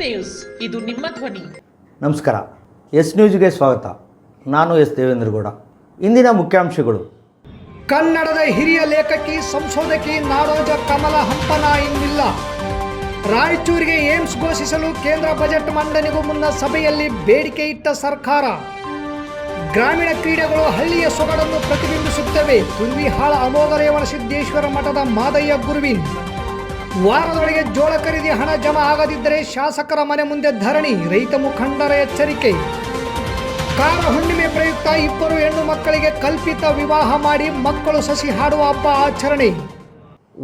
News, ಇದು ನಿಮ್ಮ ಧ್ವನಿ. ನಮಸ್ಕಾರ. ಎಸ್ ನ್ಯೂಸ್ಗೆ ಸ್ವಾಗತ. ನಾನು ಎಸ್ ದೇವೇಂದ್ರಗೌಡ. ಇಂದಿನ ಮುಖ್ಯಾಂಶಗಳು. ಕನ್ನಡದ ಹಿರಿಯ ಲೇಖಕಿ ಸಂಶೋಧಕಿ ನಾಡೋಜ ಕಮಲಾ ಹಂಪನ ಇನ್ನಿಲ್ಲ. ರಾಯಚೂರಿಗೆ ಏಮ್ಸ್ ಘೋಷಿಸಲು ಕೇಂದ್ರ ಬಜೆಟ್ ಮಂಡನೆಗೂ ಮುನ್ನ ಸಭೆಯಲ್ಲಿ ಬೇಡಿಕೆ ಇಟ್ಟ ಸರ್ಕಾರ. ಗ್ರಾಮೀಣ ಕ್ರೀಡೆಗಳು ಹಳ್ಳಿಯ ಸೊಗಡನ್ನು ಪ್ರತಿಬಿಂಬಿಸುತ್ತವೆ. ತುರ್ವಿಹಾಳ ಅಮೋಘ ರೇವಣಸಿದ್ದೇಶ್ವರ ಮಠದ ಮಾದಯ್ಯ ಗುರುವಿನ್. ವಾರದೊಳಗೆ ಜೋಳ ಖರೀದಿ ಹಣ ಜಮಾ ಆಗದಿದ್ದರೆ ಶಾಸಕರ ಮನೆ ಮುಂದೆ ಧರಣಿ, ರೈತ ಮುಖಂಡರ ಎಚ್ಚರಿಕೆ. ಕಾರ ಹುಣ್ಣಿಮೆ ಪ್ರಯುಕ್ತ ಇಬ್ಬರು ಹೆಣ್ಣು ಮಕ್ಕಳಿಗೆ ಕಲ್ಪಿತ ವಿವಾಹ ಮಾಡಿ ಮಕ್ಕಳು ಸಸಿ ಹಾಡುವ ಹಬ್ಬ ಆಚರಣೆ.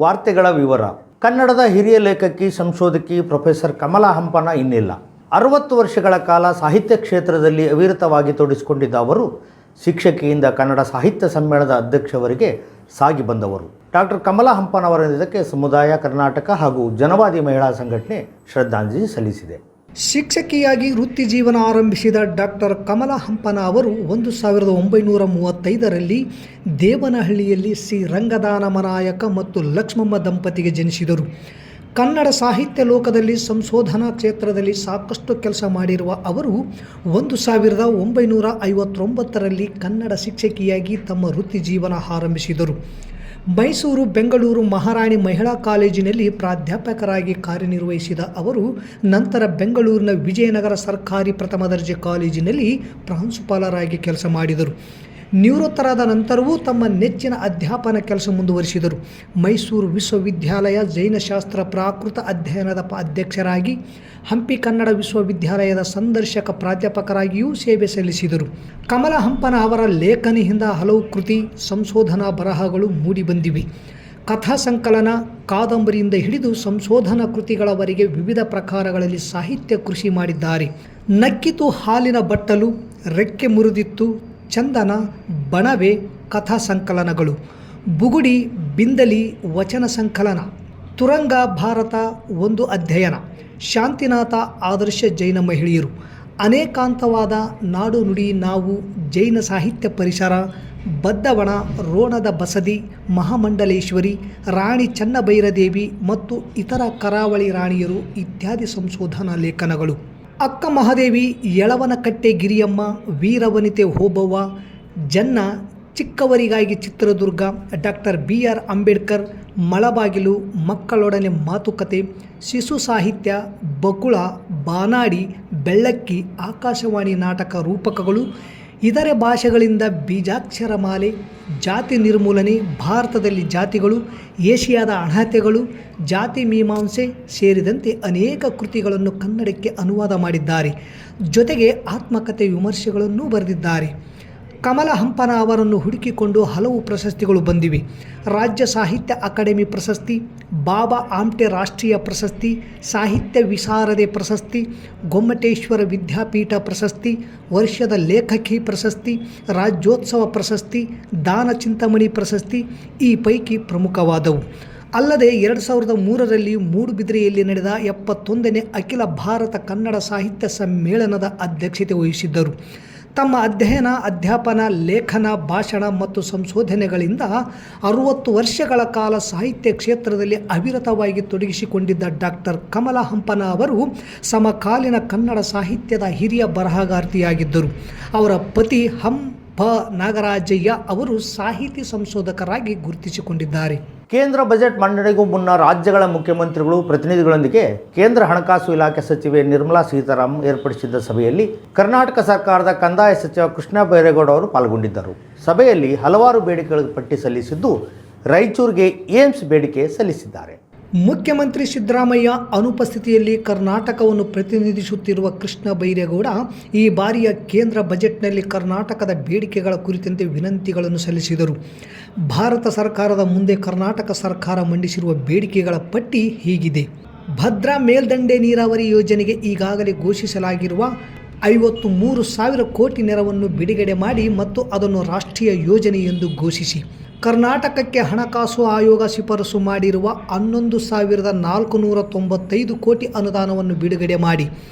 ವಾರ್ತೆಗಳ ವಿವರ. ಕನ್ನಡದ ಹಿರಿಯ ಲೇಖಕಿ ಸಂಶೋಧಕಿ ಪ್ರೊಫೆಸರ್ ಕಮಲಾ ಹಂಪನ ಇನ್ನಿಲ್ಲ. 60 ವರ್ಷಗಳ ಕಾಲ ಸಾಹಿತ್ಯ ಕ್ಷೇತ್ರದಲ್ಲಿ ಅವಿರತವಾಗಿ ತೊಡಗಿಸಿಕೊಂಡಿದ್ದ ಅವರು ಶಿಕ್ಷಕಿಯಿಂದ ಕನ್ನಡ ಸಾಹಿತ್ಯ ಸಮ್ಮೇಳನದ ಅಧ್ಯಕ್ಷವರಿಗೆ ಸಾಗಿ ಬಂದವರು. ಡಾಕ್ಟರ್ ಕಮಲಾ ಹಂಪನವರ ನಿಧನಕ್ಕೆ ಸಮುದಾಯ ಕರ್ನಾಟಕ ಹಾಗೂ ಜನವಾದಿ ಮಹಿಳಾ ಸಂಘಟನೆ ಶ್ರದ್ಧಾಂಜಲಿ ಸಲ್ಲಿಸಿದೆ. ಶಿಕ್ಷಕಿಯಾಗಿ ವೃತ್ತಿ ಜೀವನ ಆರಂಭಿಸಿದ ಡಾಕ್ಟರ್ ಕಮಲಾ ಹಂಪನ ಅವರು 1935ರಲ್ಲಿ ದೇವನಹಳ್ಳಿಯಲ್ಲಿ ಸಿ ರಂಗದಾನಮನಾಯಕ ಮತ್ತು ಲಕ್ಷ್ಮಮ್ಮ ದಂಪತಿಗೆ ಜನಿಸಿದರು. ಕನ್ನಡ ಸಾಹಿತ್ಯ ಲೋಕದಲ್ಲಿ ಸಂಶೋಧನಾ ಕ್ಷೇತ್ರದಲ್ಲಿ ಸಾಕಷ್ಟು ಕೆಲಸ ಮಾಡಿರುವ ಅವರು 1959ರಲ್ಲಿ ಕನ್ನಡ ಶಿಕ್ಷಕಿಯಾಗಿ ತಮ್ಮ ವೃತ್ತಿ ಜೀವನ ಆರಂಭಿಸಿದರು. ಮೈಸೂರು, ಬೆಂಗಳೂರು ಮಹಾರಾಣಿ ಮಹಿಳಾ ಕಾಲೇಜಿನಲ್ಲಿ ಪ್ರಾಧ್ಯಾಪಕರಾಗಿ ಕಾರ್ಯನಿರ್ವಹಿಸಿದ ಅವರು ನಂತರ ಬೆಂಗಳೂರಿನ ವಿಜಯನಗರ ಸರ್ಕಾರಿ ಪ್ರಥಮ ದರ್ಜೆ ಕಾಲೇಜಿನಲ್ಲಿ ಪ್ರಾಂಶುಪಾಲರಾಗಿ ಕೆಲಸ ಮಾಡಿದರು. ನಿವೃತ್ತರಾದ ನಂತರವೂ ತಮ್ಮ ನೆಚ್ಚಿನ ಅಧ್ಯಾಪನ ಕೆಲಸ ಮುಂದುವರಿಸಿದರು. ಮೈಸೂರು ವಿಶ್ವವಿದ್ಯಾಲಯ ಜೈನಶಾಸ್ತ್ರ ಪ್ರಾಕೃತ ಅಧ್ಯಯನದ ಅಧ್ಯಕ್ಷರಾಗಿ, ಹಂಪಿ ಕನ್ನಡ ವಿಶ್ವವಿದ್ಯಾಲಯದ ಸಂದರ್ಶಕ ಪ್ರಾಧ್ಯಾಪಕರಾಗಿಯೂ ಸೇವೆ ಸಲ್ಲಿಸಿದರು. ಕಮಲಾ ಹಂಪನ ಅವರ ಲೇಖನಿಯಿಂದ ಹಲವು ಕೃತಿ, ಸಂಶೋಧನಾ ಬರಹಗಳು ಮೂಡಿಬಂದಿವೆ. ಕಥಾ ಸಂಕಲನ, ಕಾದಂಬರಿಯಿಂದ ಹಿಡಿದು ಸಂಶೋಧನಾ ಕೃತಿಗಳವರೆಗೆ ವಿವಿಧ ಪ್ರಕಾರಗಳಲ್ಲಿ ಸಾಹಿತ್ಯ ಕೃಷಿ ಮಾಡಿದ್ದಾರೆ. ನಕ್ಕಿತು ಹಾಲಿನ ಬಟ್ಟಲು, ರೆಕ್ಕೆ ಮುರಿದಿತ್ತು, ಚಂದನ, ಬಣವೆ ಕಥಾ ಸಂಕಲನಗಳು, ಬುಗುಡಿ, ಬಿಂದಲಿ ವಚನ ಸಂಕಲನ, ತುರಂಗ ಭಾರತ ಒಂದು ಅಧ್ಯಯನ, ಶಾಂತಿನಾಥ ಆದರ್ಶ ಜೈನ ಮಹಿಳೆಯರು, ಅನೇಕಾಂತವಾದ ನಾಡು ನುಡಿ ನಾವು, ಜೈನ ಸಾಹಿತ್ಯ ಪರಿಸರ, ಬದ್ದವಣ, ರೋಣದ ಬಸದಿ, ಮಹಾಮಂಡಲೇಶ್ವರಿ, ರಾಣಿ ಚನ್ನಭೈರದೇವಿ ಮತ್ತು ಇತರ ಕರಾವಳಿ ರಾಣಿಯರು ಇತ್ಯಾದಿ ಸಂಶೋಧನಾ ಲೇಖನಗಳು. ಅಕ್ಕ ಮಹಾದೇವಿ, ಯಳವನಕಟ್ಟೆ ಗಿರಿಯಮ್ಮ, ವೀರವನಿತೆ ಓಬವ್ವ, ಜನ್ನ, ಚಿಕ್ಕವರಿಗಾಗಿ ಚಿತ್ರದುರ್ಗ, ಡಾಕ್ಟರ್ BR ಅಂಬೇಡ್ಕರ್, ಮಳಬಾಗಿಲು, ಮಕ್ಕಳೊಡನೆ ಮಾತುಕತೆ, ಶಿಶು ಸಾಹಿತ್ಯ, ಬಕುಳ, ಬಾನಾಡಿ, ಬೆಳ್ಳಕ್ಕಿ, ಆಕಾಶವಾಣಿ ನಾಟಕ ರೂಪಕಗಳು, ಇತರೆ ಭಾಷೆಗಳಿಂದ ಬೀಜಾಕ್ಷರ ಮಾಲೆ, ಜಾತಿ ನಿರ್ಮೂಲನೆ, ಭಾರತದಲ್ಲಿ ಜಾತಿಗಳು, ಏಷಿಯಾದ ಅಣಹತೆಗಳು, ಜಾತಿ ಮೀಮಾಂಸೆ ಸೇರಿದಂತೆ ಅನೇಕ ಕೃತಿಗಳನ್ನು ಕನ್ನಡಕ್ಕೆ ಅನುವಾದ ಮಾಡಿದ್ದಾರೆ. ಜೊತೆಗೆ ಆತ್ಮಕಥೆ ವಿಮರ್ಶೆಗಳನ್ನೂ ಬರೆದಿದ್ದಾರೆ. ಕಮಲಾ ಹಂಪನ ಅವರನ್ನು ಹುಡುಕಿಕೊಂಡು ಹಲವು ಪ್ರಶಸ್ತಿಗಳು ಬಂದಿವೆ. ರಾಜ್ಯ ಸಾಹಿತ್ಯ ಅಕಾಡೆಮಿ ಪ್ರಶಸ್ತಿ, ಬಾಬಾ ಆಮ್ಟೆ ರಾಷ್ಟ್ರೀಯ ಪ್ರಶಸ್ತಿ, ಸಾಹಿತ್ಯ ವಿಶಾರದೆ ಪ್ರಶಸ್ತಿ, ಗೊಮ್ಮಟೇಶ್ವರ ವಿದ್ಯಾಪೀಠ ಪ್ರಶಸ್ತಿ, ವರ್ಷದ ಲೇಖಕಿ ಪ್ರಶಸ್ತಿ, ರಾಜ್ಯೋತ್ಸವ ಪ್ರಶಸ್ತಿ, ದಾನ ಚಿಂತಾಮಣಿ ಪ್ರಶಸ್ತಿ ಈ ಪೈಕಿ ಪ್ರಮುಖವಾದವು. ಅಲ್ಲದೆ 2003ರಲ್ಲಿ ಮೂಡುಬಿದಿರೆಯಲ್ಲಿ ನಡೆದ 71ನೇ ಅಖಿಲ ಭಾರತ ಕನ್ನಡ ಸಾಹಿತ್ಯ ಸಮ್ಮೇಳನದ ಅಧ್ಯಕ್ಷತೆ ವಹಿಸಿದ್ದರು. ತಮ್ಮ ಅಧ್ಯಯನ, ಅಧ್ಯಾಪನ, ಲೇಖನ, ಭಾಷಣ ಮತ್ತು ಸಂಶೋಧನೆಗಳಿಂದ 60 ವರ್ಷಗಳ ಕಾಲ ಸಾಹಿತ್ಯ ಕ್ಷೇತ್ರದಲ್ಲಿ ಅವಿರತವಾಗಿ ತೊಡಗಿಸಿಕೊಂಡಿದ್ದ ಡಾಕ್ಟರ್ ಕಮಲಾ ಹಂಪನ ಅವರು ಸಮಕಾಲೀನ ಕನ್ನಡ ಸಾಹಿತ್ಯದ ಹಿರಿಯ ಬರಹಗಾರ್ತಿಯಾಗಿದ್ದರು. ಅವರ ಪತಿ ನಾಗರಾಜಯ್ಯ ಅವರು ಸಾಹಿತಿ ಸಂಶೋಧಕರಾಗಿ ಗುರುತಿಸಿಕೊಂಡಿದ್ದಾರೆ. ಕೇಂದ್ರ ಬಜೆಟ್ ಮಂಡನೆಗೂ ಮುನ್ನ ರಾಜ್ಯಗಳ ಮುಖ್ಯಮಂತ್ರಿಗಳು ಪ್ರತಿನಿಧಿಗಳೊಂದಿಗೆ ಕೇಂದ್ರ ಹಣಕಾಸು ಇಲಾಖೆ ಸಚಿವೆ ನಿರ್ಮಲಾ ಸೀತಾರಾಮನ್ ಏರ್ಪಡಿಸಿದ್ದ ಸಭೆಯಲ್ಲಿ ಕರ್ನಾಟಕ ಸರ್ಕಾರದ ಕಂದಾಯ ಸಚಿವ ಕೃಷ್ಣ ಬೈರೇಗೌಡ ಅವರು ಪಾಲ್ಗೊಂಡಿದ್ದರು. ಸಭೆಯಲ್ಲಿ ಹಲವಾರು ಬೇಡಿಕೆಗಳ ಪಟ್ಟಿ ಸಲ್ಲಿಸಿದ್ದು ರಾಯಚೂರಿಗೆ ಏಮ್ಸ್ ಬೇಡಿಕೆ ಸಲ್ಲಿಸಿದ್ದಾರೆ. ಮುಖ್ಯಮಂತ್ರಿ ಸಿದ್ದರಾಮಯ್ಯ ಅನುಪಸ್ಥಿತಿಯಲ್ಲಿ ಕರ್ನಾಟಕವನ್ನು ಪ್ರತಿನಿಧಿಸುತ್ತಿರುವ ಕೃಷ್ಣ ಬೈರೇಗೌಡ ಈ ಬಾರಿಯ ಕೇಂದ್ರ ಬಜೆಟ್ನಲ್ಲಿ ಕರ್ನಾಟಕದ ಬೇಡಿಕೆಗಳ ಕುರಿತಂತೆ ವಿನಂತಿಗಳನ್ನು ಸಲ್ಲಿಸಿದರು. ಭಾರತ ಸರ್ಕಾರದ ಮುಂದೆ ಕರ್ನಾಟಕ ಸರ್ಕಾರ ಮಂಡಿಸಿರುವ ಬೇಡಿಕೆಗಳ ಪಟ್ಟಿ ಹೀಗಿದೆ. ಭದ್ರಾ ಮೇಲ್ದಂಡೆ ನೀರಾವರಿ ಯೋಜನೆಗೆ ಈಗಾಗಲೇ ಘೋಷಿಸಲಾಗಿರುವ 53,000 ಕೋಟಿ ನೆರವನ್ನು ಬಿಡುಗಡೆ ಮಾಡಿ ಮತ್ತು ಅದನ್ನು ರಾಷ್ಟ್ರೀಯ ಯೋಜನೆ ಎಂದು ಘೋಷಿಸಿ, ಕರ್ನಾಟಕಕ್ಕೆ ಹಣಕಾಸು ಆಯೋಗ ಶಿಫಾರಸು ಮಾಡಿರುವ 11,495 ಕೋಟಿ ಅನುದಾನವನ್ನು ಬಿಡುಗಡೆ ಮಾಡಿ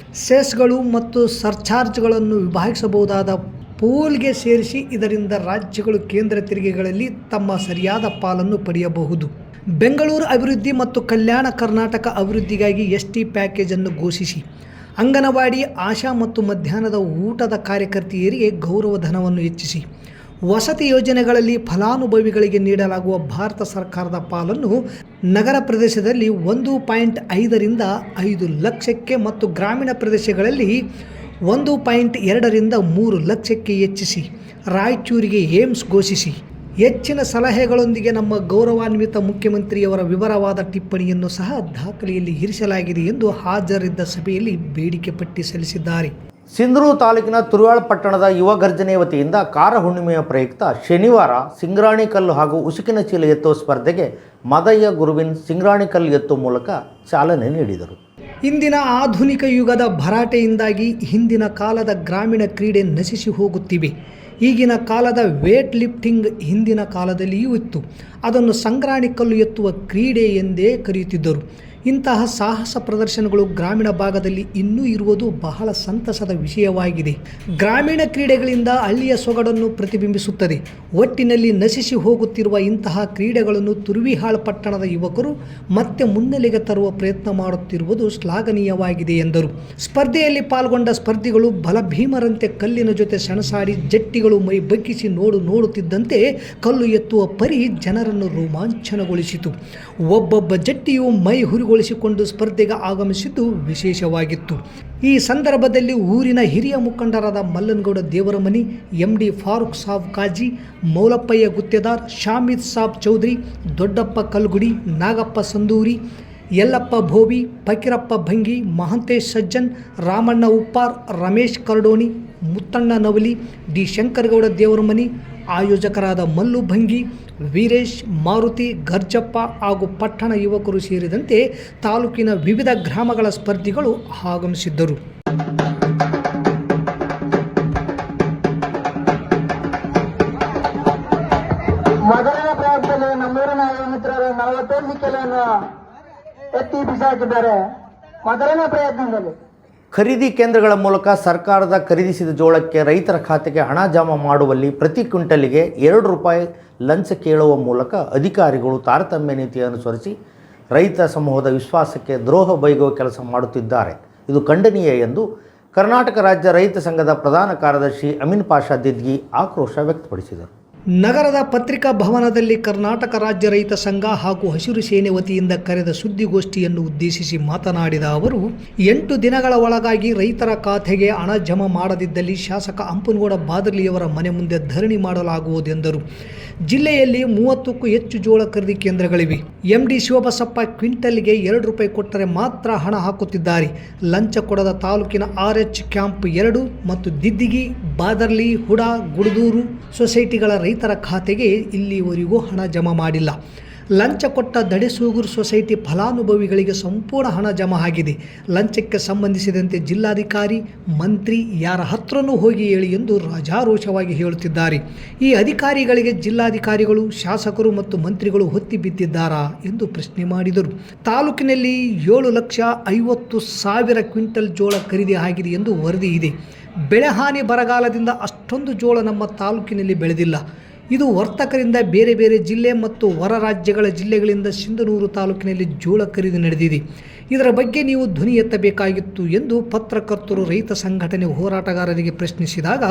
ಸೆಸ್ಗಳು ಮತ್ತು ಸರ್ಚಾರ್ಜ್ಗಳನ್ನು ವಿಭಾಗಿಸಬಹುದಾದ ಪೂಲ್ಗೆ ಸೇರಿಸಿ ಇದರಿಂದ ರಾಜ್ಯಗಳು ಕೇಂದ್ರ ತೆರಿಗೆಗಳಲ್ಲಿ ತಮ್ಮ ಸರಿಯಾದ ಪಾಲನ್ನು ಪಡೆಯಬಹುದು. ಬೆಂಗಳೂರು ಅಭಿವೃದ್ಧಿ ಮತ್ತು ಕಲ್ಯಾಣ ಕರ್ನಾಟಕ ಅಭಿವೃದ್ಧಿಗಾಗಿ ST ಪ್ಯಾಕೇಜ್ ಅನ್ನು ಘೋಷಿಸಿ ಅಂಗನವಾಡಿ, ಆಶಾ ಮತ್ತು ಮಧ್ಯಾಹ್ನದ ಊಟದ ಕಾರ್ಯಕರ್ತೆಯರಿಗೆ ಗೌರವಧನವನ್ನು ಹೆಚ್ಚಿಸಿ, ವಸತಿ ಯೋಜನೆಗಳಲ್ಲಿ ಫಲಾನುಭವಿಗಳಿಗೆ ನೀಡಲಾಗುವ ಭಾರತ ಸರ್ಕಾರದ ಪಾಲನ್ನು ನಗರ ಪ್ರದೇಶದಲ್ಲಿ 1.5 ರಿಂದ 5 ಲಕ್ಷಕ್ಕೆ ಮತ್ತು ಗ್ರಾಮೀಣ ಪ್ರದೇಶಗಳಲ್ಲಿ 1.2 ರಿಂದ 3 ಲಕ್ಷಕ್ಕೆ ಹೆಚ್ಚಿಸಿ, ರಾಯಚೂರಿಗೆ ಏಮ್ಸ್ ಘೋಷಿಸಿ. ಹೆಚ್ಚಿನ ಸಲಹೆಗಳೊಂದಿಗೆ ನಮ್ಮ ಗೌರವಾನ್ವಿತ ಮುಖ್ಯಮಂತ್ರಿಯವರ ವಿವರವಾದ ಟಿಪ್ಪಣಿಯನ್ನು ಸಹ ದಾಖಲೆಯಲ್ಲಿ ಇರಿಸಲಾಗಿದೆ ಎಂದು ಹಾಜರಿದ್ದ ಸಭೆಯಲ್ಲಿ ಬೇಡಿಕೆ ಪಟ್ಟಿ ಸಲ್ಲಿಸಿದ್ದಾರೆ. ಸಿಂಧನೂರು ತಾಲೂಕಿನ ತುರುವಾಳ ಪಟ್ಟಣದ ಯುವ ಗರ್ಜನೆ ವತಿಯಿಂದ ಕಾರ ಹುಣ್ಣಿಮೆಯ ಪ್ರಯುಕ್ತ ಶನಿವಾರ ಸಿಂಗ್ರಾಣಿ ಕಲ್ಲು ಹಾಗೂ ಉಸುಕಿನ ಚೀಲ ಎತ್ತುವ ಸ್ಪರ್ಧೆಗೆ ಮದಯ್ಯ ಗುರುವಿನ್ ಸಿಂಗ್ರಾಣಿ ಕಲ್ಲು ಎತ್ತುವ ಮೂಲಕ ಚಾಲನೆ ನೀಡಿದರು. ಇಂದಿನ ಆಧುನಿಕ ಯುಗದ ಭರಾಟೆಯಿಂದಾಗಿ ಹಿಂದಿನ ಕಾಲದ ಗ್ರಾಮೀಣ ಕ್ರೀಡೆ ನಶಿಸಿ ಹೋಗುತ್ತಿವೆ. ಈಗಿನ ಕಾಲದ ವೇಟ್ ಲಿಫ್ಟಿಂಗ್ ಹಿಂದಿನ ಕಾಲದಲ್ಲಿಯೂ ಇತ್ತು. ಅದನ್ನು ಸಂಗ್ರಾಣಿ ಕಲ್ಲು ಎತ್ತುವ ಕ್ರೀಡೆ ಎಂದೇ ಕರೆಯುತ್ತಿದ್ದರು. ಇಂತಹ ಸಾಹಸ ಪ್ರದರ್ಶನಗಳು ಗ್ರಾಮೀಣ ಭಾಗದಲ್ಲಿ ಇನ್ನೂ ಇರುವುದು ಬಹಳ ಸಂತಸದ ವಿಷಯವಾಗಿದೆ. ಗ್ರಾಮೀಣ ಕ್ರೀಡೆಗಳಿಂದ ಹಳ್ಳಿಯ ಸೊಗಡನ್ನು ಪ್ರತಿಬಿಂಬಿಸುತ್ತದೆ. ಒಟ್ಟಿನಲ್ಲಿ ನಶಿಸಿ ಹೋಗುತ್ತಿರುವ ಇಂತಹ ಕ್ರೀಡೆಗಳನ್ನು ತುರುವಿಹಾಳ್ ಪಟ್ಟಣದ ಯುವಕರು ಮತ್ತೆ ಮುನ್ನೆಲೆಗೆ ತರುವ ಪ್ರಯತ್ನ ಮಾಡುತ್ತಿರುವುದು ಶ್ಲಾಘನೀಯವಾಗಿದೆ ಎಂದರು. ಸ್ಪರ್ಧೆಯಲ್ಲಿ ಪಾಲ್ಗೊಂಡ ಸ್ಪರ್ಧಿಗಳು ಬಲಭೀಮರಂತೆ ಕಲ್ಲಿನ ಜೊತೆ ಸೆಣಸಾಡಿ ಜಟ್ಟಿಗಳು ಮೈ ಬಗ್ಗಿಸಿ ನೋಡುತ್ತಿದ್ದಂತೆ ಕಲ್ಲು ಎತ್ತುವ ಪರಿ ಜನರನ್ನು ರೋಮಾಂಚನಗೊಳಿಸಿತು. ಒಬ್ಬೊಬ್ಬ ಜಟ್ಟಿಯು ಮೈ ಹುರಿಗೊಳಿಸಿಕೊಂಡು ಸ್ಪರ್ಧೆಗೆ ಆಗಮಿಸಿದ್ದು ವಿಶೇಷವಾಗಿತ್ತು. ಈ ಸಂದರ್ಭದಲ್ಲಿ ಊರಿನ ಹಿರಿಯ ಮುಖಂಡರಾದ ಮಲ್ಲನಗೌಡ ದೇವರಮನಿ, MD ಫಾರೂಕ್ ಸಾಬ್ ಕಾಜಿ, ಮೌಲಪ್ಪಯ್ಯ ಗುತ್ತೇದಾರ್, ಶಾಮಿದ್ ಸಾಬ್ ಚೌಧರಿ, ದೊಡ್ಡಪ್ಪ ಕಲ್ಗುಡಿ, ನಾಗಪ್ಪ ಸಂದೂರಿ, ಯಲ್ಲಪ್ಪ ಭೋವಿ, ಫಕೀರಪ್ಪ ಭಂಗಿ, ಮಹಾಂತೇಶ್ ಸಜ್ಜನ್, ರಾಮಣ್ಣ ಉಪ್ಪಾರ್, ರಮೇಶ್ ಕರ್ಡೋಣಿ, ಮುತ್ತಣ್ಣ ನವಲಿ, ಡಿ ಶಂಕರಗೌಡ ದೇವರಮನಿ, ಆಯೋಜಕರಾದ ಮಲ್ಲು ಭಂಗಿ, ವೀರೇಶ್, ಮಾರುತಿ, ಗರ್ಜಪ್ಪ ಹಾಗೂ ಪಟ್ಟಣ ಯುವಕರು ಸೇರಿದಂತೆ ತಾಲೂಕಿನ ವಿವಿಧ ಗ್ರಾಮಗಳ ಸ್ಪರ್ಧಿಗಳು ಆಗಮಿಸಿದ್ದರು. ಮೊದಲನೇ ಪ್ರಯತ್ನದಲ್ಲಿ ನಮ್ಮೂರಿನ ಮಿತ್ರರು 45 ಕಿಲೋವನ್ನು ಎತ್ತಿ ಬಿಸಾಕಿದ್ದಾರೆ. ಮೊದಲನೇ ಪ್ರಯತ್ನದಲ್ಲಿ ಖರೀದಿ ಕೇಂದ್ರಗಳ ಮೂಲಕ ಸರ್ಕಾರದ ಖರೀದಿಸಿದ ಜೋಳಕ್ಕೆ ರೈತರ ಖಾತೆಗೆ ಹಣ ಜಮಾ ಮಾಡುವಲ್ಲಿ ಪ್ರತಿ ಕ್ವಿಂಟಲಿಗೆ 2 ರೂಪಾಯಿ ಲಂಚ ಕೇಳುವ ಮೂಲಕ ಅಧಿಕಾರಿಗಳು ತಾರತಮ್ಯ ನೀತಿ ಅನುಸರಿಸಿ ರೈತ ಸಮೂಹದ ವಿಶ್ವಾಸಕ್ಕೆ ದ್ರೋಹ ಬೈಗುವ ಕೆಲಸ ಮಾಡುತ್ತಿದ್ದಾರೆ. ಇದು ಖಂಡನೀಯ ಎಂದು ಕರ್ನಾಟಕ ರಾಜ್ಯ ರೈತ ಸಂಘದ ಪ್ರಧಾನ ಕಾರ್ಯದರ್ಶಿ ಅಮೀನ್ ಪಾಷಾ ದಿದ್ಗಿ ಆಕ್ರೋಶ ವ್ಯಕ್ತಪಡಿಸಿದರು. ನಗರದ ಪತ್ರಿಕಾ ಭವನದಲ್ಲಿ ಕರ್ನಾಟಕ ರಾಜ್ಯ ರೈತ ಸಂಘ ಹಾಗೂ ಹಸಿರು ಸೇನೆ ವತಿಯಿಂದ ಕರೆದ ಸುದ್ದಿಗೋಷ್ಠಿಯನ್ನು ಉದ್ದೇಶಿಸಿ ಮಾತನಾಡಿದ ಅವರು, 8 ದಿನಗಳ ಒಳಗಾಗಿ ರೈತರ ಖಾತೆಗೆ ಹಣ ಜಮಾ ಮಾಡದಿದ್ದಲ್ಲಿ ಶಾಸಕ ಹಂಪನಗೌಡ ಬಾದರ್ಲಿಯವರ ಮನೆ ಮುಂದೆ ಧರಣಿ ಮಾಡಲಾಗುವುದೆಂದರು. ಜಿಲ್ಲೆಯಲ್ಲಿ 30ಕ್ಕೂ ಹೆಚ್ಚು ಜೋಳ ಖರೀದಿ ಕೇಂದ್ರಗಳಿವೆ. MD ಶಿವಬಸಪ್ಪ ಕ್ವಿಂಟಲ್ಗೆ 2 ರೂಪಾಯಿ ಕೊಟ್ಟರೆ ಮಾತ್ರ ಹಣ ಹಾಕುತ್ತಿದ್ದಾರೆ. ಲಂಚ ಕೊಡದ ತಾಲೂಕಿನ RH ಕ್ಯಾಂಪ್ 2 ಮತ್ತು ದಿದ್ದಿಗಿ, ಬಾದರ್ಲಿ, ಹುಡಾ, ಗುಡದೂರು ಸೊಸೈಟಿಗಳ ರೈತರ ಖಾತೆಗೆ ಇಲ್ಲಿವರೆಗೂ ಹಣ ಜಮಾ ಮಾಡಿಲ್ಲ. ಲಂಚ ಕೊಟ್ಟ ದಡೆಸೂಗೂರು ಸೊಸೈಟಿ ಫಲಾನುಭವಿಗಳಿಗೆ ಸಂಪೂರ್ಣ ಹಣ ಜಮಾ ಆಗಿದೆ. ಲಂಚಕ್ಕೆ ಸಂಬಂಧಿಸಿದಂತೆ ಜಿಲ್ಲಾಧಿಕಾರಿ, ಮಂತ್ರಿ ಯಾರ ಹತ್ರನೂ ಹೋಗಿ ಹೇಳಿ ಎಂದು ರಾಜಾರೋಷವಾಗಿ ಹೇಳುತ್ತಿದ್ದಾರೆ. ಈ ಅಧಿಕಾರಿಗಳಿಗೆ ಜಿಲ್ಲಾಧಿಕಾರಿಗಳು, ಶಾಸಕರು ಮತ್ತು ಮಂತ್ರಿಗಳು ಹೊತ್ತಿ ಬಿದ್ದಿದ್ದಾರಾ ಎಂದು ಪ್ರಶ್ನೆ ಮಾಡಿದರು. ತಾಲೂಕಿನಲ್ಲಿ 7,50,000 ಕ್ವಿಂಟಲ್ ಜೋಳ ಖರೀದಿ ಆಗಿದೆ ಎಂದು ವರದಿ ಇದೆ. ಬೆಳೆಹಾನಿ ಬರಗಾಲದಿಂದ ಅಷ್ಟೊಂದು ಜೋಳ ನಮ್ಮ ತಾಲೂಕಿನಲ್ಲಿ ಬೆಳೆದಿಲ್ಲ. ಇದು ವರ್ತಕರಿಂದ ಬೇರೆ ಬೇರೆ ಜಿಲ್ಲೆ ಮತ್ತು ಹೊರ ರಾಜ್ಯಗಳ ಜಿಲ್ಲೆಗಳಿಂದ ಸಿಂಧನೂರು ತಾಲೂಕಿನಲ್ಲಿ ಜೋಳ ಖರೀದಿ ನಡೆದಿದೆ. ಇದರ ಬಗ್ಗೆ ನೀವು ಧ್ವನಿ ಎತ್ತಬೇಕಾಗಿತ್ತು ಎಂದು ಪತ್ರಕರ್ತರು ರೈತ ಸಂಘಟನೆ ಹೋರಾಟಗಾರರಿಗೆ ಪ್ರಶ್ನಿಸಿದಾಗ,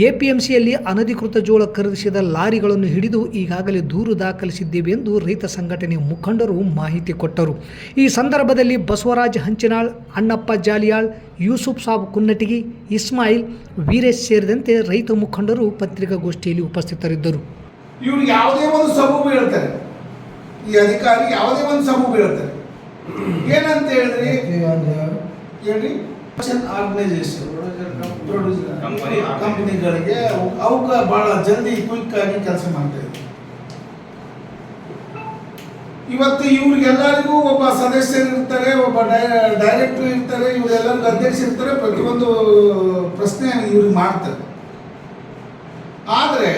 APMCಯಲ್ಲಿ ಅನಧಿಕೃತ ಜೋಳ ಖರೀದಿಸಿದ ಲಾರಿಗಳನ್ನು ಹಿಡಿದು ಈಗಾಗಲೇ ದೂರು ದಾಖಲಿಸಿದ್ದೇವೆ ಎಂದು ರೈತ ಸಂಘಟನೆ ಮುಖಂಡರು ಮಾಹಿತಿ ಕೊಟ್ಟರು. ಈ ಸಂದರ್ಭದಲ್ಲಿ ಬಸವರಾಜ್ ಹಂಚಿನಾಳ್, ಅಣ್ಣಪ್ಪ ಜಾಲಿಯಾಳ್, ಯೂಸುಫ್ ಸಾಬ್ ಕುನ್ನಟಿಗಿ, ಇಸ್ಮಾಯಿಲ್, ವೀರೇಶ್ ಸೇರಿದಂತೆ ರೈತ ಮುಖಂಡರು ಪತ್ರಿಕಾಗೋಷ್ಠಿಯಲ್ಲಿ ಉಪಸ್ಥಿತರಿದ್ದರು. ಇವ್ರಿಗೆ ಯಾವುದೇ ಒಂದು ಸಬೂಬು ಹೇಳ್ತಾರೆ, ಈ ಅಧಿಕಾರಿ ಯಾವುದೇ ಒಂದು ಸಬೂಬು ಹೇಳ್ತಾರೆ. ಏನಂತ ಹೇಳಿದ್ರಿ ಹೇಳಿ, ಆರ್ಗನೈಸೇಷನ್ ಕಂಪನಿಗಳಿಗೆ ಅವಕ್ಕೆ ಬಹಳ ಜಲ್ದಿ ಕ್ವಿಕ್ ಆಗಿ ಕೆಲಸ ಮಾಡ್ತಾ ಇದ್ದಾರೆ. ಇವತ್ತು ಇವ್ರಿಗೆಲ್ಲರಿಗೂ ಒಬ್ಬ ಸದಸ್ಯರು ಇರ್ತಾರೆ, ಒಬ್ಬ ಡೈರೆಕ್ಟರ್ ಇರ್ತಾರೆ, ಇವರೆಲ್ಲರಿಗೂ ಅಧ್ಯಕ್ಷ ಇರ್ತಾರೆ. ಪ್ರತಿಯೊಂದು ಪ್ರಶ್ನೆ ಇವ್ರಿಗೆ ಮಾಡ್ತಾರೆ. ಆದರೆ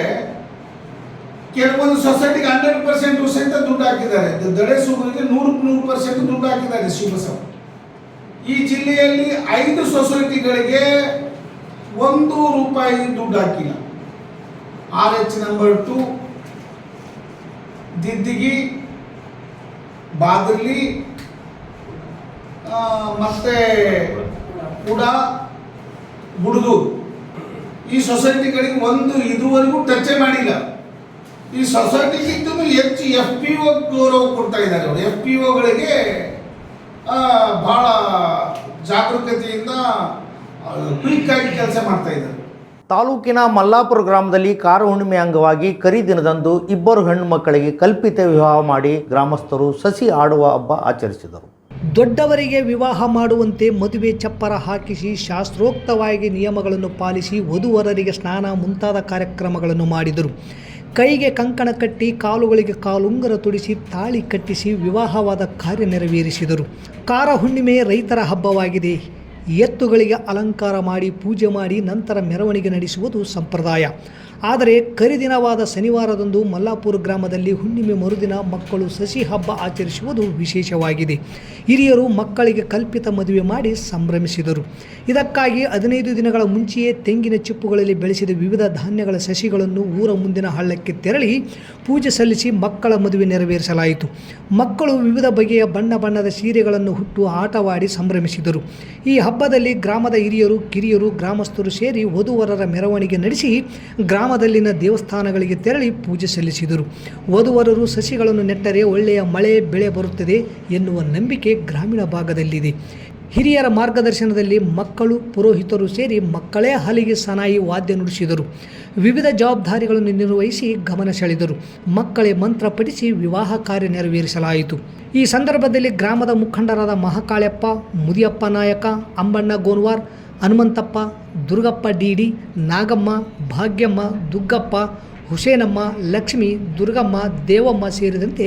ಕೆಲವೊಂದು ಸೊಸೈಟಿಗೆ 100% ಸಹಿತ ದುಡ್ಡು ಹಾಕಿದ್ದಾರೆ. ದಡೆಸೂಗರಿಗೆ 100% ದುಡ್ಡು ಹಾಕಿದ್ದಾರೆ ಶಿವಬಸವ. ಈ ಜಿಲ್ಲೆಯಲ್ಲಿ 5 ಸೊಸೈಟಿಗಳಿಗೆ 1 ರೂಪಾಯಿ ದುಡ್ಡು ಹಾಕಿಲ್ಲ. RH ನಂಬರ್ 2, ದಿದ್ದಿಗಿ, ಬಾದರ್ಲಿ, ಮತ್ತೆ ಕೂಡ ಹುಡುಗರು ಈ ಸೊಸೈಟಿಗಳಿಗೆ ಒಂದು ಇದುವರೆಗೂ ಟಚ್ ಮಾಡಿಲ್ಲ. ಈ ಸೊಸೈಟಿಗಿಂತ ಹೆಚ್ಚು FPO ಗೌರವ ಕೊಡ್ತಾ ಇದ್ದಾರೆ. ಅವರು FPOಗಳಿಗೆ ಭಾಳ ಜಾಗರೂಕತೆಯಿಂದ ಕ್ವಿಕ್ ಆಗಿ ಕೆಲಸ ಮಾಡ್ತಾ ಇದ್ದಾರೆ. ತಾಲೂಕಿನ ಮಲ್ಲಾಪುರ ಗ್ರಾಮದಲ್ಲಿ ಕಾರ ಹುಣ್ಣಿಮೆ ಅಂಗವಾಗಿ ಕರಿದಿನದಂದು ಇಬ್ಬರು ಹೆಣ್ಣು ಮಕ್ಕಳಿಗೆ ಕಲ್ಪಿತ ವಿವಾಹ ಮಾಡಿ ಗ್ರಾಮಸ್ಥರು ಸಸಿ ಆಡುವ ಹಬ್ಬ ಆಚರಿಸಿದರು. ದೊಡ್ಡವರಿಗೆ ವಿವಾಹ ಮಾಡುವಂತೆ ಮದುವೆ ಚಪ್ಪರ ಹಾಕಿಸಿ ಶಾಸ್ತ್ರೋಕ್ತವಾಗಿ ನಿಯಮಗಳನ್ನು ಪಾಲಿಸಿ ವಧುವರರಿಗೆ ಸ್ನಾನ ಮುಂತಾದ ಕಾರ್ಯಕ್ರಮಗಳನ್ನು ಮಾಡಿದರು. ಕೈಗೆ ಕಂಕಣ ಕಟ್ಟಿ ಕಾಲುಗಳಿಗೆ ಕಾಲುಂಗರ ತೊಡಿಸಿ ತಾಳಿ ಕಟ್ಟಿಸಿ ವಿವಾಹವಾದ ಕಾರ್ಯ ನೆರವೇರಿಸಿದರು. ಕಾರ ಹುಣ್ಣಿಮೆ ರೈತರ ಹಬ್ಬವಾಗಿದೆ. ಎತ್ತುಗಳಿಗೆ ಅಲಂಕಾರ ಮಾಡಿ ಪೂಜೆ ಮಾಡಿ ನಂತರ ಮೆರವಣಿಗೆ ನಡೆಸುವುದು ಸಂಪ್ರದಾಯ. ಆದರೆ ಕರಿದಿನವಾದ ಶನಿವಾರದಂದು ಮಲ್ಲಾಪುರ ಗ್ರಾಮದಲ್ಲಿ ಹುಣ್ಣಿಮೆ ಮರುದಿನ ಮಕ್ಕಳು ಸಸಿ ಹಬ್ಬ ಆಚರಿಸುವುದು ವಿಶೇಷವಾಗಿದೆ. ಹಿರಿಯರು ಮಕ್ಕಳಿಗೆ ಕಲ್ಪಿತ ಮದುವೆ ಮಾಡಿ ಸಂಭ್ರಮಿಸಿದರು. ಇದಕ್ಕಾಗಿ 15 ದಿನಗಳ ಮುಂಚೆಯೇ ತೆಂಗಿನ ಚಿಪ್ಪುಗಳಲ್ಲಿ ಬೆಳೆಸಿದ ವಿವಿಧ ಧಾನ್ಯಗಳ ಸಸಿಗಳನ್ನು ಊರ ಮುಂದಿನ ಹಳ್ಳಕ್ಕೆ ತೆರಳಿ ಪೂಜೆ ಸಲ್ಲಿಸಿ ಮಕ್ಕಳ ಮದುವೆ ನೆರವೇರಿಸಲಾಯಿತು. ಮಕ್ಕಳು ವಿವಿಧ ಬಗೆಯ ಬಣ್ಣ ಬಣ್ಣದ ಸೀರೆಗಳನ್ನು ಹುಟ್ಟು ಆಟವಾಡಿ ಸಂಭ್ರಮಿಸಿದರು. ಈ ಹಬ್ಬದಲ್ಲಿ ಗ್ರಾಮದ ಹಿರಿಯರು ಕಿರಿಯರು ಗ್ರಾಮಸ್ಥರು ಸೇರಿ ವಧುವರರ ಮೆರವಣಿಗೆ ನಡೆಸಿ ಗ್ರಾಮದಲ್ಲಿನ ದೇವಸ್ಥಾನಗಳಿಗೆ ತೆರಳಿ ಪೂಜೆ ಸಲ್ಲಿಸಿದರು. ವಧುವರರು ಸಸಿಗಳನ್ನು ನೆಟ್ಟರೆ ಒಳ್ಳೆಯ ಮಳೆ ಬೆಳೆ ಬರುತ್ತದೆ ಎನ್ನುವ ನಂಬಿಕೆ ಗ್ರಾಮೀಣ ಭಾಗದಲ್ಲಿದೆ. ಹಿರಿಯರ ಮಾರ್ಗದರ್ಶನದಲ್ಲಿ ಮಕ್ಕಳು ಪುರೋಹಿತರು ಸೇರಿ ಮಕ್ಕಳೇ ಹಲಿಗೆ ಸನಾಯಿ ವಾದ್ಯ ನುಡಿಸಿದರು. ವಿವಿಧ ಜವಾಬ್ದಾರಿಗಳನ್ನು ನಿರ್ವಹಿಸಿ ಗಮನ ಸೆಳೆದರು. ಮಕ್ಕಳೇ ಮಂತ್ರ ಪಠಿಸಿ ವಿವಾಹ ಕಾರ್ಯ ನೆರವೇರಿಸಲಾಯಿತು. ಈ ಸಂದರ್ಭದಲ್ಲಿ ಗ್ರಾಮದ ಮುಖಂಡರಾದ ಮಹಾಕಾಳ್ಯಪ್ಪ, ಮುದಿಯಪ್ಪ ನಾಯಕ, ಅಂಬಣ್ಣ ಗೋನ್ವಾರ್, ಹನುಮಂತಪ್ಪ, ದುರ್ಗಪ್ಪ ಡಿಡಿ, ನಾಗಮ್ಮ, ಭಾಗ್ಯಮ್ಮ, ದುಗ್ಗಪ್ಪ, ಹುಸೇನಮ್ಮ, ಲಕ್ಷ್ಮಿ, ದುರ್ಗಮ್ಮ, ದೇವಮ್ಮ ಸೇರಿದಂತೆ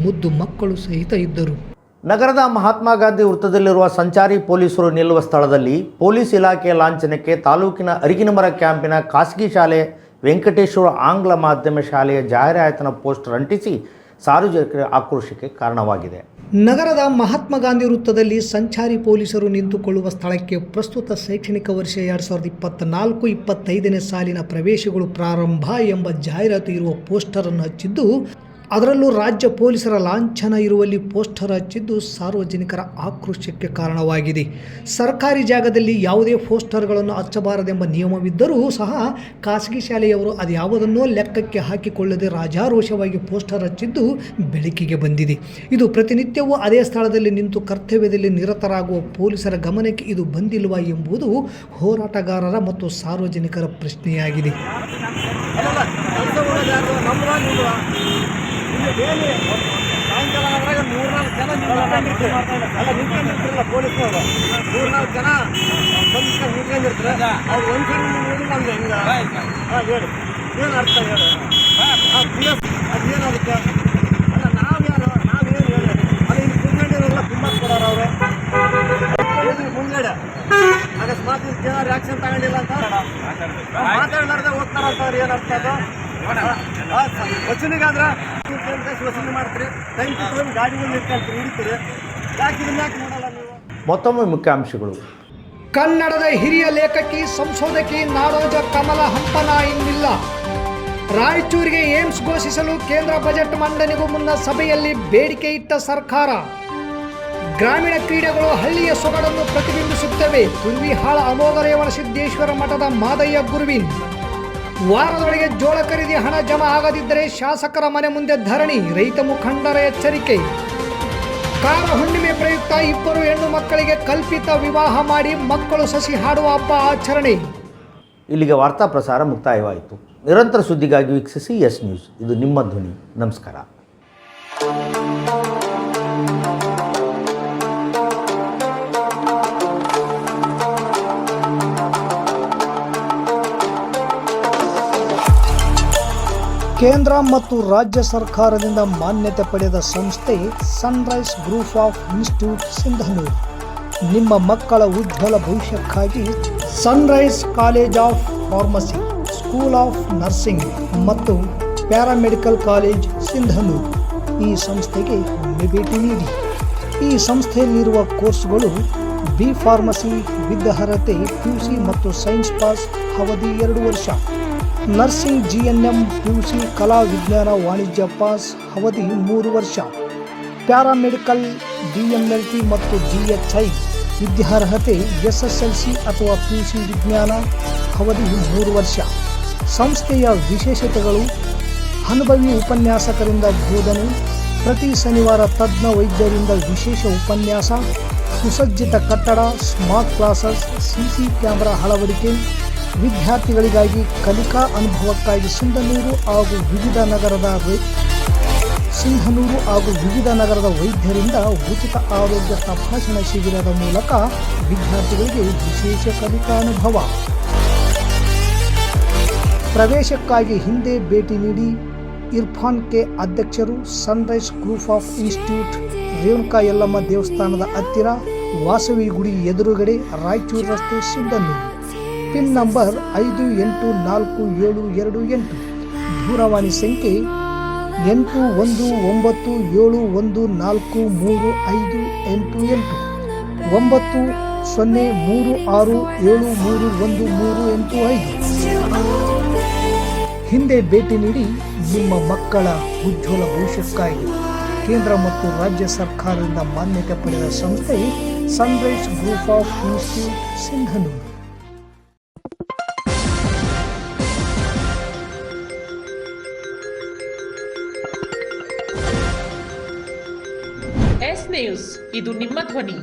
ಮುದ್ದು ಮಕ್ಕಳು ಸಹಿತ ಇದ್ದರು. ನಗರದ ಮಹಾತ್ಮ ಗಾಂಧಿ ವೃತ್ತದಲ್ಲಿರುವ ಸಂಚಾರಿ ಪೊಲೀಸರು ನಿಲ್ಲುವ ಸ್ಥಳದಲ್ಲಿ ಪೊಲೀಸ್ ಇಲಾಖೆಯ ಲಾಂಛನಕ್ಕೆ ತಾಲೂಕಿನ ಅರಿಗಿನಮರ ಕ್ಯಾಂಪಿನ ಖಾಸಗಿ ಶಾಲೆ ವೆಂಕಟೇಶ್ವರ ಆಂಗ್ಲ ಮಾಧ್ಯಮ ಶಾಲೆಯ ಜಾಹೀರಾತಿನ ಪೋಸ್ಟರ್ ಅಂಟಿಸಿ ಸಾರ್ವಜನಿಕರ ಆಕ್ರೋಶಕ್ಕೆ ಕಾರಣವಾಗಿದೆ. ನಗರದ ಮಹಾತ್ಮ ಗಾಂಧಿ ವೃತ್ತದಲ್ಲಿ ಸಂಚಾರಿ ಪೊಲೀಸರು ನಿಂತುಕೊಳ್ಳುವ ಸ್ಥಳಕ್ಕೆ ಪ್ರಸ್ತುತ ಶೈಕ್ಷಣಿಕ ವರ್ಷ 2024-25ನೇ ಸಾಲಿನ ಪ್ರವೇಶಗಳು ಪ್ರಾರಂಭ ಎಂಬ ಜಾಹೀರಾತು ಇರುವ ಪೋಸ್ಟರನ್ನು ಹಚ್ಚಿದ್ದು, ಅದರಲ್ಲೂ ರಾಜ್ಯ ಪೊಲೀಸರ ಲಾಂಛನ ಇರುವಲ್ಲಿ ಪೋಸ್ಟರ್ ಹಚ್ಚಿದ್ದು ಸಾರ್ವಜನಿಕರ ಆಕ್ರೋಶಕ್ಕೆ ಕಾರಣವಾಗಿದೆ. ಸರ್ಕಾರಿ ಜಾಗದಲ್ಲಿ ಯಾವುದೇ ಪೋಸ್ಟರ್ಗಳನ್ನು ಹಚ್ಚಬಾರದೆಂಬ ನಿಯಮವಿದ್ದರೂ ಸಹ ಖಾಸಗಿ ಶಾಲೆಯವರು ಅದ್ಯಾವುದನ್ನೋ ಲೆಕ್ಕಕ್ಕೆ ಹಾಕಿಕೊಳ್ಳದೆ ರಾಜಾರೋಷವಾಗಿ ಪೋಸ್ಟರ್ ಹಚ್ಚಿದ್ದು ಬೆಳಕಿಗೆ ಬಂದಿದೆ. ಇದು ಪ್ರತಿನಿತ್ಯವೂ ಅದೇ ಸ್ಥಳದಲ್ಲಿ ನಿಂತು ಕರ್ತವ್ಯದಲ್ಲಿ ನಿರತರಾಗುವ ಪೊಲೀಸರ ಗಮನಕ್ಕೆ ಇದು ಬಂದಿಲ್ವಾ ಎಂಬುದು ಹೋರಾಟಗಾರರ ಮತ್ತು ಸಾರ್ವಜನಿಕರ ಪ್ರಶ್ನೆಯಾಗಿದೆ. ಸಾಯಂಕಾಲ ಆದಾಗ 3-4 ಜನ ನಿಂತ್ಕೊಂಡಿರ್ತಿರಲ್ಲ ಪೊಲೀಸ್ನವರು, 3-4 ಜನ ಬಂದು ನಿಂತ್ಕೊಂಡಿರ್ತಾರೆ. ಅವ್ರು ಒಂದ್ಸರಿ ನೋಡಿ ನಮ್ಗೆ ಹೆಂಗ ಹೇಳಿ ಏನು ಅರ್ಥ ಹೇಳಿ ಪ್ಲಸ್ ಅದೇನಾಗುತ್ತೆ ಅಲ್ಲ ನಾವ್ಯಾರು ನಾವೇನು ಹೇಳಿ ಅಲ್ಲಿ ಇಲ್ಲಿ ಕುಂತ್ಕೊಂಡಿರಲ್ಲ ತುಂಬ ಕೊಡೋರು ಅವರು ಮುಂದ್ಗಡೆ ಅಕಸ್ಮಾತ್ ಏನಾದ್ರು ಆ್ಯಕ್ಷನ್ ತಗೊಂಡಿಲ್ಲ ಅಂತ ಮಾತಾಡ್ಲಾರ್ದೆ ಹೋಗ್ತಾರಂತವ್ರು ಏನು ಅರ್ಥ ಅದು ವಚನಿಗಾದ್ರೆ ವಸೂಲಿ ಮಾಡ್ತೀರಿ, ಟೈಮ್ ಕೊಟ್ಟು ಗಾಡಿಗಳು ಇಟ್ಕೊಳ್ತೀರಿ, ಹಿಡಿತೀರಿ, ಯಾಕೆ ಇದನ್ನ ಯಾಕೆ ಮಾಡಲ್ಲ ನೀವು? ಮತ್ತೊಮ್ಮೆ ಮುಖ್ಯಾಂಶಗಳು. ಕನ್ನಡದ ಹಿರಿಯ ಲೇಖಕಿ ಸಂಶೋಧಕಿ ನಾಡೋಜ ಕಮಲ ಹಂಪನ ಇನ್ನಿಲ್ಲ. ರಾಯಚೂರಿಗೆ ಏಮ್ಸ್ ಘೋಷಿಸಲು ಕೇಂದ್ರ ಬಜೆಟ್ ಮಂಡನೆಗೂ ಮುನ್ನ ಸಭೆಯಲ್ಲಿ ಬೇಡಿಕೆ ಇಟ್ಟ ಸರ್ಕಾರ. ಗ್ರಾಮೀಣ ಕ್ರೀಡೆಗಳು ಹಳ್ಳಿಯ ಸೊಗಡನ್ನು ಪ್ರತಿಬಿಂಬಿಸುತ್ತವೆ. ತುರ್ವಿಹಾಳ ಅಮೋಘ ರೇವಣಸಿದ್ದೇಶ್ವರ ಮಠದ ಮಾದಯ್ಯ ಗುರುವಿನ್. ವಾರದೊಳಗೆ ಜೋಳ ಖರೀದಿ ಹಣ ಜಮಾ ಆಗದಿದ್ದರೆ ಶಾಸಕರ ಮನೆ ಮುಂದೆ ಧರಣಿ, ರೈತ ಮುಖಂಡರ ಎಚ್ಚರಿಕೆ. ಕಾರ ಹುಣ್ಣಿಮೆ ಪ್ರಯುಕ್ತ ಇಬ್ಬರು ಹೆಣ್ಣು ಮಕ್ಕಳಿಗೆ ಕಲ್ಪಿತ ವಿವಾಹ ಮಾಡಿ ಮಕ್ಕಳು ಸಸಿ ಹಾಡುವ ಹಬ್ಬ ಆಚರಣೆ. ಇಲ್ಲಿಗೆ ವಾರ್ತಾ ಪ್ರಸಾರ ಮುಕ್ತಾಯವಾಯಿತು. ನಿರಂತರ ಸುದ್ದಿಗಾಗಿ ವೀಕ್ಷಿಸಿ ಎಸ್ ನ್ಯೂಸ್. ಇದು ನಿಮ್ಮ ಧ್ವನಿ. ನಮಸ್ಕಾರ. ಕೇಂದ್ರ ಮತ್ತು ರಾಜ್ಯ ಸರ್ಕಾರದಿಂದ ಮಾನ್ಯತೆ ಪಡೆದ ಸಂಸ್ಥೆ Sunrise Group of Institute Sindhanur. ನಿಮ್ಮ ಮಕ್ಕಳ ಉಜ್ವಲ ಭವಿಷ್ಯಕ್ಕಾಗಿ Sunrise college of pharmacy, school of nursing ಮತ್ತು ಪ್ಯಾರಾಮೆಡಿಕಲ್ ಕಾಲೇಜ್ ಸಿಂಧನೂರು ಈ ಸಂಸ್ಥೆಗೆ ಒಮ್ಮೆ ಭೇಟಿ ನೀಡಿ. ಈ ಸಂಸ್ಥೆಯಲ್ಲಿರುವ ಕೋರ್ಸ್ಗಳು ಬಿ ಫಾರ್ಮಸಿ ವಿದ್ಯಾರ್ಹತೆ PUC ಮತ್ತು ಸೈನ್ಸ್ ಪಾಸ್ ಅವಧಿ 2 ವರ್ಷ, ನರ್ಸಿಂಗ್ GNM PUC ಕಲಾ ವಿಜ್ಞಾನ ವಾಣಿಜ್ಯ ಪಾಸ್ ಅವಧಿ 3 ವರ್ಷ, ಪ್ಯಾರಾಮೆಡಿಕಲ್ DMLT ಮತ್ತು DHI ವಿದ್ಯಾರ್ಹತೆ SSLC ಅಥವಾ PUC ವಿಜ್ಞಾನ, ಅವಧಿ 3 ವರ್ಷ. ಸಂಸ್ಥೆಯ ವಿಶೇಷತೆಗಳು: ಅನುಭವಿ ಉಪನ್ಯಾಸಕರಿಂದ ಬೋಧನೆ, ಪ್ರತಿ ಶನಿವಾರ ತಜ್ಞ ವೈದ್ಯರಿಂದ ವಿಶೇಷ ಉಪನ್ಯಾಸ, ಸುಸಜ್ಜಿತ ಕಟ್ಟಡ, ಸ್ಮಾರ್ಟ್ ಕ್ಲಾಸಸ್, CC ಕ್ಯಾಮೆರಾ ಅಳವಡಿಕೆ, ವಿದ್ಯಾರ್ಥಿಗಳಿಗಾಗಿ ಕಲಿಕಾ ಅನುಭವಕ್ಕಾಗಿ ಸಿಂಧನೂರು ಹಾಗೂ ವಿವಿಧ ನಗರದ ವೈದ್ಯರಿಂದ ಉಚಿತ ಆರೋಗ್ಯ ತಪಾಸಣಾ ಶಿಬಿರದ ಮೂಲಕ ವಿದ್ಯಾರ್ಥಿಗಳಿಗೆ ವಿಶೇಷ ಕಲಿಕಾ ಅನುಭವ. ಪ್ರವೇಶಕ್ಕಾಗಿ ಹಿಂದೆ ಭೇಟಿ ನೀಡಿ. ಇರ್ಫಾನ್ ಕೆ ಅಧ್ಯಕ್ಷರು, Sunrise Group of institute, Renuka Yellamma ದೇವಸ್ಥಾನದ ಹತ್ತಿರ, ವಾಸವಿ ಗುಡಿ ಎದುರುಗಡೆ, ರಾಯಚೂರು ರಸ್ತೆ, ಸಿಂಧನೂರು. Pin number 514728. ದೂರವಾಣಿ ಸಂಖ್ಯೆ 8197143588 9036731385. ಹಿಂದೆ ಭೇಟಿ ನೀಡಿ. ನಿಮ್ಮ ಮಕ್ಕಳ ಉಜ್ವಲ ಭವಿಷ್ಯಕ್ಕಾಗಿ ಕೇಂದ್ರ ಮತ್ತು ರಾಜ್ಯ ಸರ್ಕಾರದಿಂದ ಮಾನ್ಯತೆ ಪಡೆದ ಸಂಸ್ಥೆ Sunrise Group of Institute, Sindhanur. S News, ಇದು ನಿಮ್ಮ ಧ್ವನಿ.